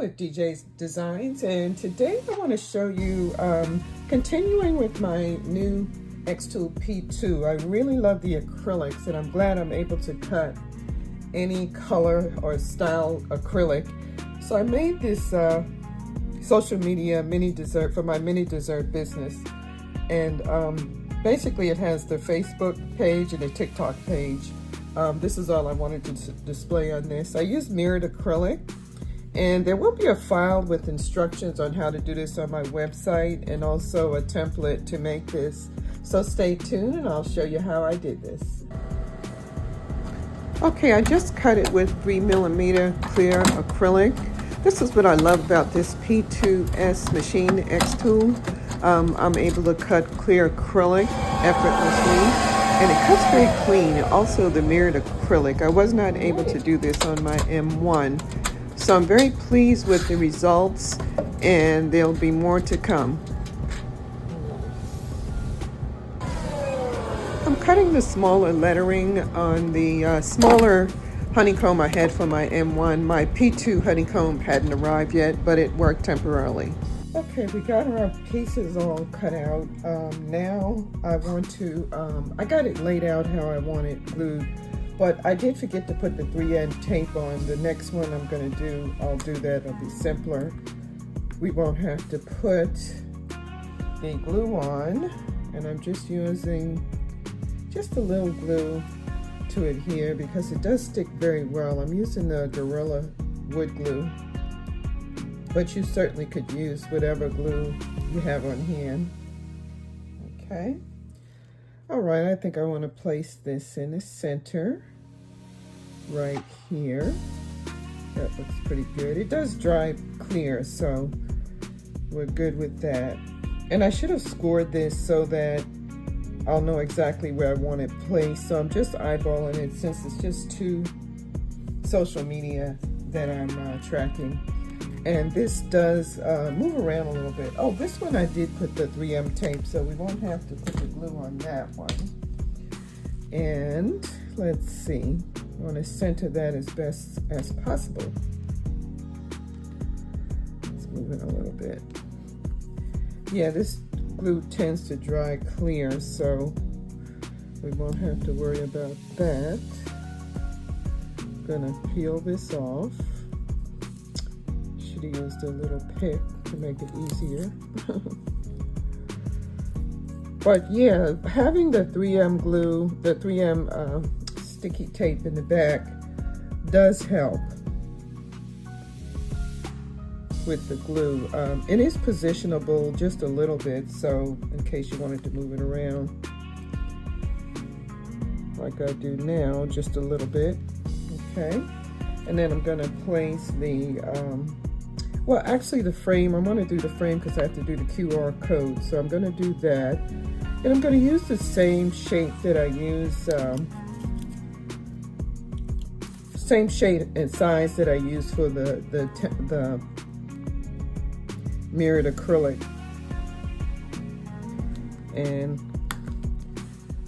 with DJ's Designs, and today I want to show you continuing with my new X-Tool P2. I really love the acrylics, and I'm glad I'm able to cut any color or style acrylic. So I made this social media mini dessert for my mini dessert business, and basically it has the Facebook page and the TikTok page. This is all I wanted to display on this. I use mirrored acrylic, and there will be a file with instructions on how to do this on my website, and also a template to make this. So stay tuned and I'll show you how I did this. Okay, I just cut it with 3mm clear acrylic. This is what I love about this P2S machine X-Tool. I'm able to cut clear acrylic effortlessly. And it cuts very clean. Also the mirrored acrylic. I was not able to do this on my M1. So I'm very pleased with the results, and there'll be more to come. I'm cutting the smaller lettering on the smaller honeycomb I had for my M1. My P2 honeycomb hadn't arrived yet, but it worked temporarily. Okay, we got our pieces all cut out. Now I want to, I got it laid out how I want it glued, but I did forget to put the 3M tape on. The next one I'm gonna do, I'll do that, it'll be simpler. We won't have to put the glue on, and I'm just using just a little glue to adhere because it does stick very well. I'm using the Gorilla wood glue, but you certainly could use whatever glue you have on hand. Okay. All right, I think I want to place this in the center right here. That looks pretty good. It does dry clear, so we're good with that. And I should have scored this so that I'll know exactly where I want it placed. So I'm just eyeballing it since it's just two social media that I'm tracking. And this does move around a little bit. Oh, this one I did put the 3M tape, so we won't have to put the glue on that one. And let's see, I want to center that as best as possible. Let's move it a little bit. Yeah, this glue tends to dry clear, so we won't have to worry about that. I'm gonna peel this off. Used a little pick to make it easier. But yeah, having the 3M glue, the 3M sticky tape in the back does help with the glue. It is positionable just a little bit, so in case you wanted to move it around like I do now, just a little bit. Okay, and then I'm gonna place the well, actually the frame, I'm gonna do the frame because I have to do the QR code. So I'm gonna do that. And I'm gonna use the same shape that I use, same shade and size that I use for the mirrored acrylic. And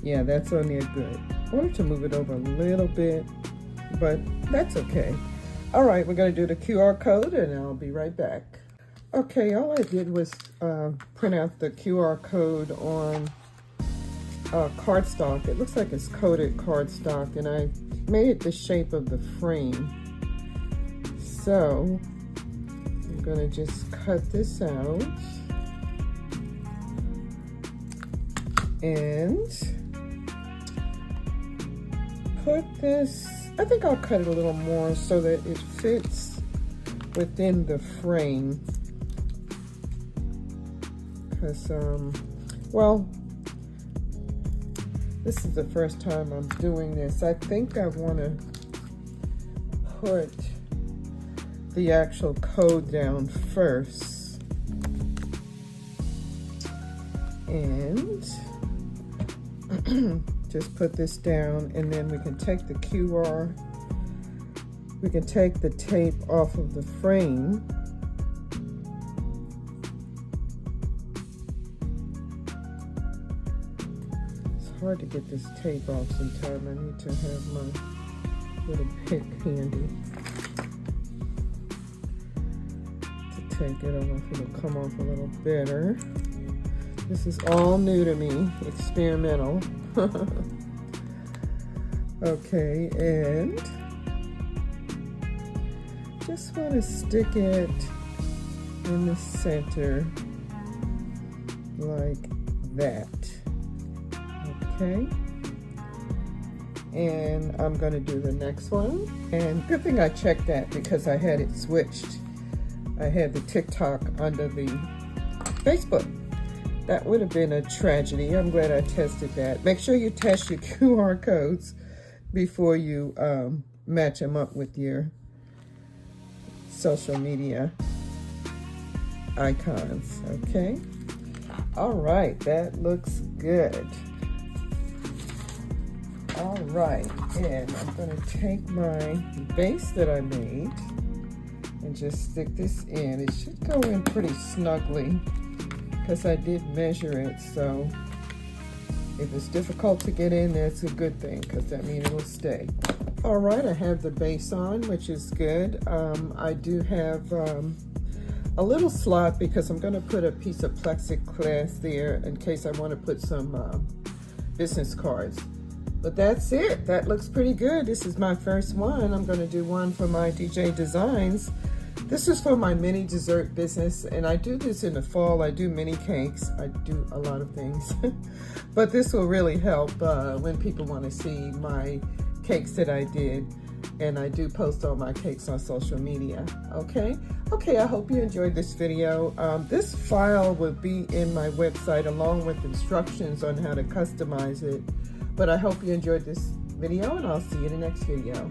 yeah, that's on there good. I wanted to move it over a little bit, but that's okay. All right, we're gonna do the QR code and I'll be right back. Okay, all I did was print out the QR code on cardstock. It looks like it's coated cardstock, and I made it the shape of the frame. So I'm gonna just cut this out and put this, I think I'll cut it a little more so that it fits within the frame. Because, well, this is the first time I'm doing this. I think I want to put the actual code down first. And just put this down, and then we can take the QR, we can take the tape off of the frame. It's hard to get this tape off sometime. I need to have my little pick handy. take it off, it'll come off a little better. This is all new to me, experimental. Okay, and just want to stick it in the center like that. Okay, and I'm going to do the next one. And good thing I checked that because I had it switched. I had the TikTok under the Facebook. That would have been a tragedy. I'm glad I tested that. Make sure you test your QR codes before you match them up with your social media icons. Okay. All right, that looks good. All right, and I'm going to take my base that I made and just stick this in. It should go in pretty snugly because I did measure it, so if it's difficult to get in, that's a good thing because that means it'll stay. All right, I have the base on, which is good. I do have a little slot because I'm going to put a piece of plexiglass there in case I want to put some business cards. But that's it. That looks pretty good. This is my first one. I'm going to do one for my DJ Designs. This is for my mini dessert business, and I do this in the fall. I do mini cakes. I do a lot of things. But this will really help when people want to see my cakes that I did. And I do post all my cakes on social media. Okay, I hope you enjoyed this video. This file will be in my website along with instructions on how to customize it. But I hope you enjoyed this video, and I'll see you in the next video.